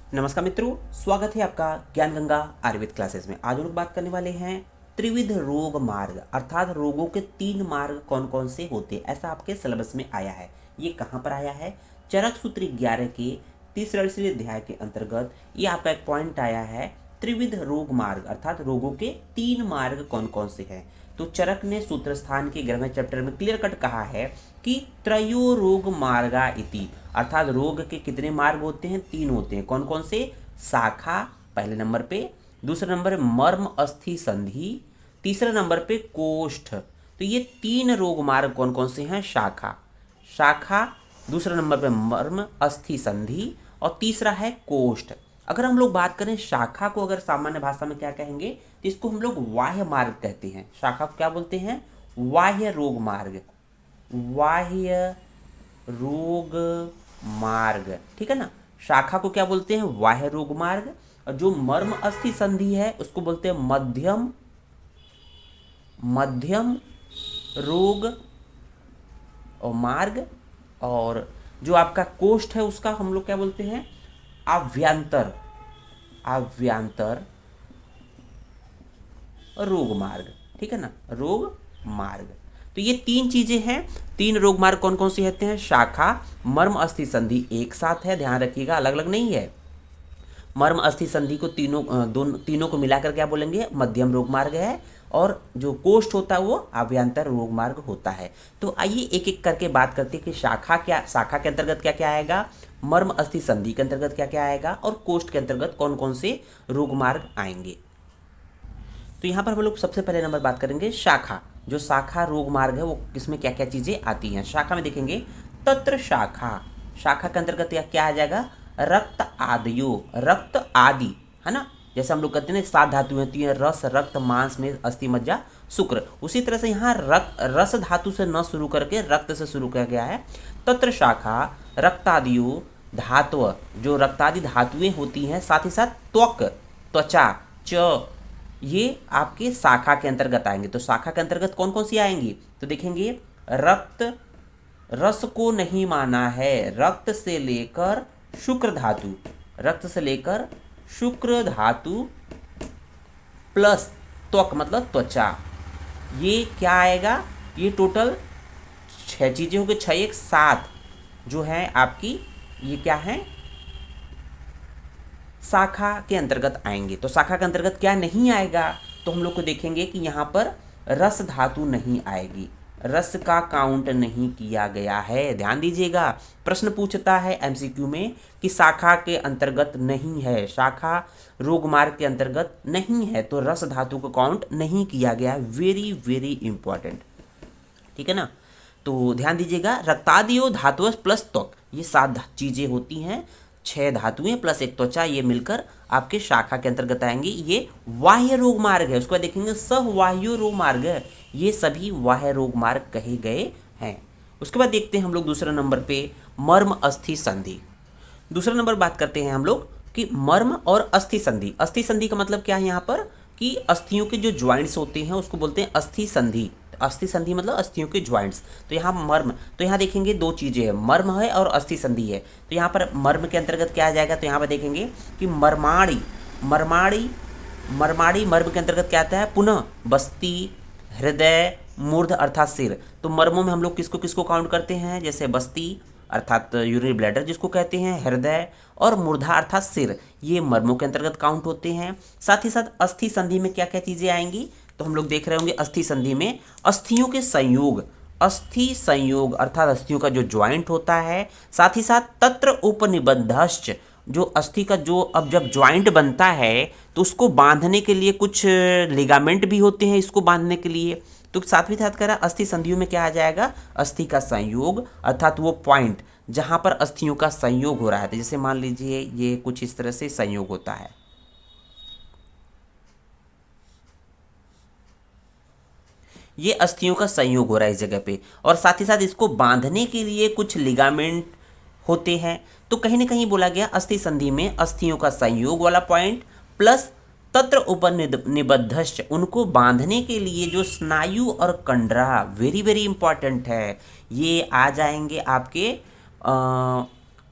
नमस्कार मित्रों, स्वागत है आपका ज्ञान गंगा आयुर्वेद क्लासेस में। आज हम लोग बात करने वाले हैं त्रिविध रोग मार्ग, अर्थात रोगों के 3 मार्ग कौन कौन से होते हैं। ऐसा आपके सिलेबस में आया है। ये कहाँ पर आया है? चरक सूत्र 11 के 33वें अध्याय के अंतर्गत ये आपका एक पॉइंट आया है, त्रिविध रोग मार्ग, अर्थात रोगों के 3 मार्ग कौन कौन से हैं। तो चरक ने सूत्र स्थान के 11वें चैप्टर में क्लियर कट कहा है कि त्रयो रोग मार्गा इति, अर्थात रोग के कितने मार्ग होते हैं? 3 होते हैं। कौन कौन से? शाखा पहले नंबर पे, दूसरे नंबर पे मर्म अस्थि संधि, तीसरे नंबर पे कोष्ठ। तो ये 3 रोग मार्ग कौन कौन से हैं? शाखा, शाखा, दूसरे नंबर पे मर्म अस्थि संधि और तीसरा है कोष्ठ। अगर हम लोग बात करें शाखा को, अगर सामान्य भाषा में क्या कहेंगे, तो इसको हम लोग बाह्य मार्ग कहते हैं। शाखा को क्या बोलते हैं? बाह्य रोग मार्ग, बाह्य रोग मार्ग, ठीक है ना। शाखा को क्या बोलते हैं? बाह्य रोग मार्ग। और जो मर्म अस्थि संधि है उसको बोलते हैं मध्यम मध्यम रोग और मार्ग। और जो आपका कोष्ठ है उसका हम लोग क्या बोलते हैं? आभ्यंतर आभ्यंतर रोग मार्ग, ठीक है ना, रोग मार्ग। तो ये 3 चीजें हैं। 3 रोग मार्ग कौन कौन से होते हैं? शाखा, मर्म अस्थि संधि एक साथ है, ध्यान रखिएगा, अलग अलग नहीं है। मर्म अस्थि संधि को तीनों को मिलाकर क्या बोलेंगे? मध्यम रोग मार्ग है। और जो कोष्ठ होता है वो आभ्यंतर रोग मार्ग होता है। तो आइए एक एक करके बात करते हैं कि शाखा के अंतर्गत क्या क्या आएगा, मर्म अस्थि संधि के अंतर्गत क्या क्या आएगा और कोष्ठ के अंतर्गत कौन कौन से रोग मार्ग आएंगे। तो यहाँ पर हम लोग सबसे पहले नंबर बात करेंगे शाखा। जो शाखा रोग मार्ग है वो किसमें क्या क्या चीजें आती हैं? शाखा में देखेंगे तत्र शाखा, शाखा के अंतर्गत क्या आ जाएगा? रक्त आदियो, रक्त आदि, है ना। जैसे हम लोग कहते हैं 7 धातु होती है, रस, रक्त, मांस में, अस्थि, मज्जा, शुक्र। उसी तरह से यहाँ रस धातु से न शुरू करके रक्त से शुरू किया गया है। तत्र शाखा रक्तादियो धातु, जो रक्तादि धातुएं होती हैं, साथ ही साथ त्वक, त्वचा, च, ये आपके शाखा के अंतर्गत आएंगे। तो शाखा के अंतर्गत कौन कौन सी आएंगी? तो देखेंगे रक्त, रस को नहीं माना है, रक्त से लेकर शुक्र धातु, रक्त से लेकर शुक्र धातु प्लस त्वक मतलब त्वचा, ये क्या आएगा? ये टोटल 6 चीजें हो गई, 6 1 7 जो है आपकी, ये क्या है? शाखा के अंतर्गत आएंगे। तो शाखा के अंतर्गत क्या नहीं आएगा? तो हम लोग को देखेंगे कि यहाँ पर रस धातु नहीं आएगी, रस का काउंट नहीं किया गया है। ध्यान दीजिएगा, प्रश्न पूछता है एमसीक्यू में कि शाखा के अंतर्गत नहीं है, शाखा रोग मार्ग के अंतर्गत नहीं है, तो रस धातु को काउंट नहीं किया गया है। वेरी वेरी इंपॉर्टेंट, ठीक है ना। तो ध्यान दीजिएगा, रक्तादियो धातु प्लस त्वक, ये 7 चीजें होती हैं, 6 धातुएं प्लस 1 त्वचा, ये मिलकर आपके शाखा के अंतर्गत आएंगे। ये बाह्य रोग मार्ग है। उसके बाद देखेंगे सहवाह्य रोग मार्ग है, ये सभी बाह्य रोग मार्ग कहे गए हैं। उसके बाद देखते हैं हम लोग दूसरे नंबर पे मर्म अस्थि संधि। दूसरा नंबर बात करते हैं हम लोग कि मर्म और अस्थि संधि। अस्थि संधि का मतलब क्या है यहाँ पर? कि अस्थियों के जो ज्वाइंट्स होते हैं उसको बोलते हैं अस्थि संधि। अस्थि संधि मतलब अस्थियों के ज्वाइंट्स। तो यहाँ मर्म, तो यहाँ देखेंगे 2 चीजें हैं, मर्म है और अस्थि संधि है। तो यहाँ पर मर्म के अंतर्गत क्या आ जाएगा? तो यहाँ पर देखेंगे कि मर्माणी, मर्माणी, मर्माणी मर्म के अंतर्गत क्या आता है? पुनः बस्ती, हृदय, मूर्ध अर्थात सिर। तो मर्मों में हम लोग किसको किसको काउंट करते हैं? जैसे बस्ती अर्थात यूरिनरी ब्लैडर जिसको कहते हैं, हृदय और मूर्धा अर्थात सिर, ये मर्मों के अंतर्गत काउंट होते हैं। साथ ही साथ अस्थि संधि में क्या क्या चीजें आएंगी? तो हम लोग देख रहे होंगे अस्थि संधि में अस्थियों के संयोग, अस्थि संयोग अर्थात अस्थियों का जो ज्वाइंट होता है, साथ ही साथ तत्र उपनिबंधश्च, जो अस्थि का जो अब जब ज्वाइंट बनता है तो उसको बांधने के लिए कुछ लिगामेंट भी होते हैं इसको बांधने के लिए। तो साथ ही साथ कह रहा अस्थि संधियों में क्या आ जाएगा? अस्थि का संयोग अर्थात वो पॉइंट जहां पर अस्थियों का संयोग हो रहा है। तो जैसे मान लीजिए ये कुछ इस तरह से संयोग होता है, ये अस्थियों का संयोग हो रहा है इस जगह पे, और साथ ही साथ इसको बांधने के लिए कुछ लिगामेंट होते हैं। तो कहीं ना कहीं बोला गया अस्थि संधि में अस्थियों का संयोग वाला पॉइंट प्लस तत्र उपनिबद्धश्च, उनको बांधने के लिए जो स्नायु और कंडरा, वेरी वेरी इंपॉर्टेंट है, ये आ जाएंगे आपके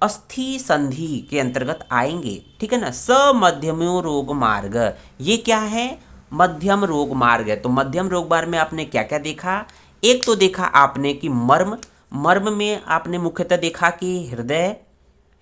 अस्थि संधि के अंतर्गत आएंगे, ठीक है ना। समध्यमो रोग मार्ग, ये क्या है, मध्यम रोग मार्ग है। तो मध्यम रोग मार्ग में आपने क्या क्या देखा, एक तो देखा आपने कि मर्म, मर्म में आपने मुख्यतः देखा कि हृदय,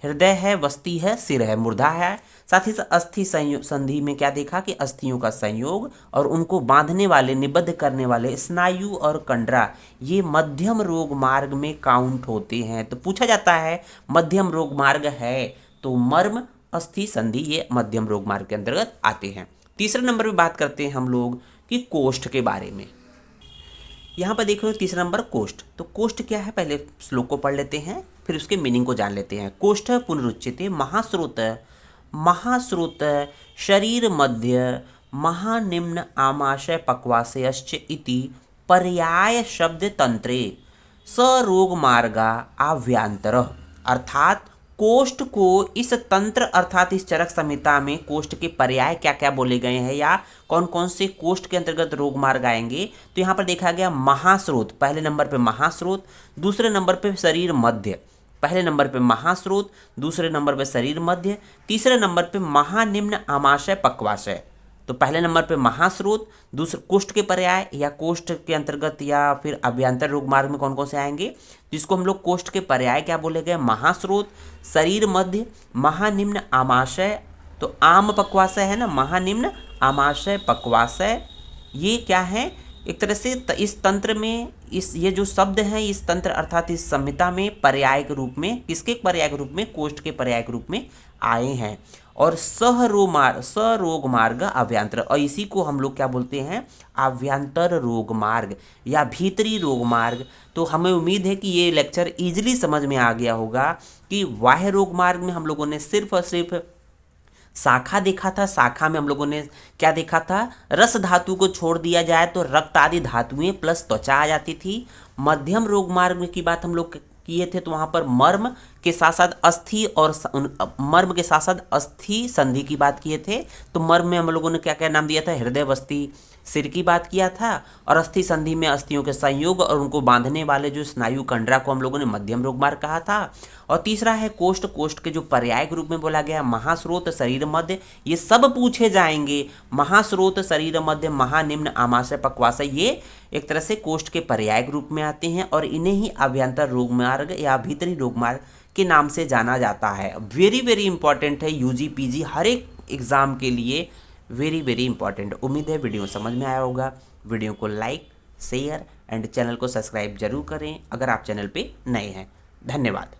हृदय है, वस्ती है, सिर है, मूर्धा है। साथ ही साथ अस्थि संधि में क्या देखा कि अस्थियों का संयोग और उनको बांधने वाले, निबद्ध करने वाले स्नायु और कंडरा, ये मध्यम रोग मार्ग में काउंट होते हैं। तो पूछा जाता है मध्यम रोग मार्ग है, तो मर्म, अस्थि, संधि ये मध्यम रोग मार्ग के अंतर्गत आते हैं। तीसरे नंबर पे बात करते हैं हम लोग कि कोष्ठ के बारे में। यहाँ पर देख रहे हो तीसरा नंबर कोष्ठ। तो कोष्ठ क्या है, पहले श्लोक को पढ़ लेते हैं फिर उसके मीनिंग को जान लेते हैं। कोष्ठ पुनरुच्यते महास्रोत, महास्रोत शरीर मध्य महानिम्न आमाशय पक्वाशयश्च इति पर्याय शब्द तंत्रे सरोग मार्गा आव्यांतर, अर्थात कोष्ठ को इस तंत्र अर्थात इस चरक संहिता में कोष्ठ के पर्याय क्या क्या बोले गए हैं या कौन कौन से कोष्ठ के अंतर्गत रोग मार्ग आएंगे। तो यहाँ पर देखा गया महास्रोत, पहले नंबर पे महास्रोत, दूसरे नंबर पे शरीर मध्य, पहले नंबर पे महास्रोत, दूसरे नंबर पे शरीर मध्य, तीसरे नंबर पे महानिम्न आमाशय पक्वाशय। तो पहले नंबर पे महास्रोत, दूसरे कोष्ठ के पर्याय या कोष्ठ के अंतर्गत या फिर अभ्यंतर रोग मार्ग में कौन कौन से आएंगे, जिसको हम लोग कोष्ठ के पर्याय क्या बोले गए, महास्रोत, शरीर मध्य, महानिम्न आमाशय। तो आम पक्वाशय है ना, महानिम्न आमाशय पक्वाशय, ये क्या है एक तरह से इस तंत्र में, इस ये जो शब्द हैं इस तंत्र अर्थात इस संहिता में पर्याय के रूप में, किसके पर्याय के रूप में, कोष्ठ के पर्याय के रूप में आए हैं। और सरोग मार्ग अभ्यंतर, और इसी को हम लोग क्या बोलते हैं, अभ्यंतर रोग मार्ग या भीतरी रोग मार्ग। तो हमें उम्मीद है कि ये लेक्चर इजीली समझ में आ गया होगा कि बाह्य रोग मार्ग में हम लोगों ने सिर्फ और सिर्फ शाखा देखा था, शाखा में हम लोगों ने क्या देखा था, रस धातु को छोड़ दिया जाए तो रक्त आदि धातुएं प्लस त्वचा आ जाती थी। मध्यम रोग मार्ग की बात हम लोग किए थे तो वहाँ पर मर्म के साथ साथ अस्थि और मर्म के साथ साथ अस्थि संधि की बात किए थे। तो मर्म में हम लोगों ने क्या क्या नाम दिया था, हृदय, वस्ती, सिर की बात किया था, और अस्थि संधि में अस्थियों के संयोग और उनको बांधने वाले जो स्नायु कंडरा को हम लोगों ने मध्यम रोग मार्ग कहा था। और तीसरा है कोष्ठ, कोष्ठ के जो पर्याय के रूप में बोला गया महास्रोत, शरीर मध्य, ये सब पूछे जाएंगे। महास्रोत, शरीर मध्य, महानिम्न आमाशय पक्वाशय, ये एक तरह से कोष्ठ के पर्याय के रूप में आते हैं और इन्हें ही अभ्यंतर रोग मार्ग या भीतरी रोग मार्ग के नाम से जाना जाता है। वेरी वेरी इंपॉर्टेंट है, यूजी पीजी हर एक एग्जाम के लिए वेरी वेरी इंपॉर्टेंट। उम्मीद है वीडियो समझ में आया होगा। वीडियो को लाइक, शेयर एंड चैनल को सब्सक्राइब जरूर करें अगर आप चैनल पे नए हैं। धन्यवाद।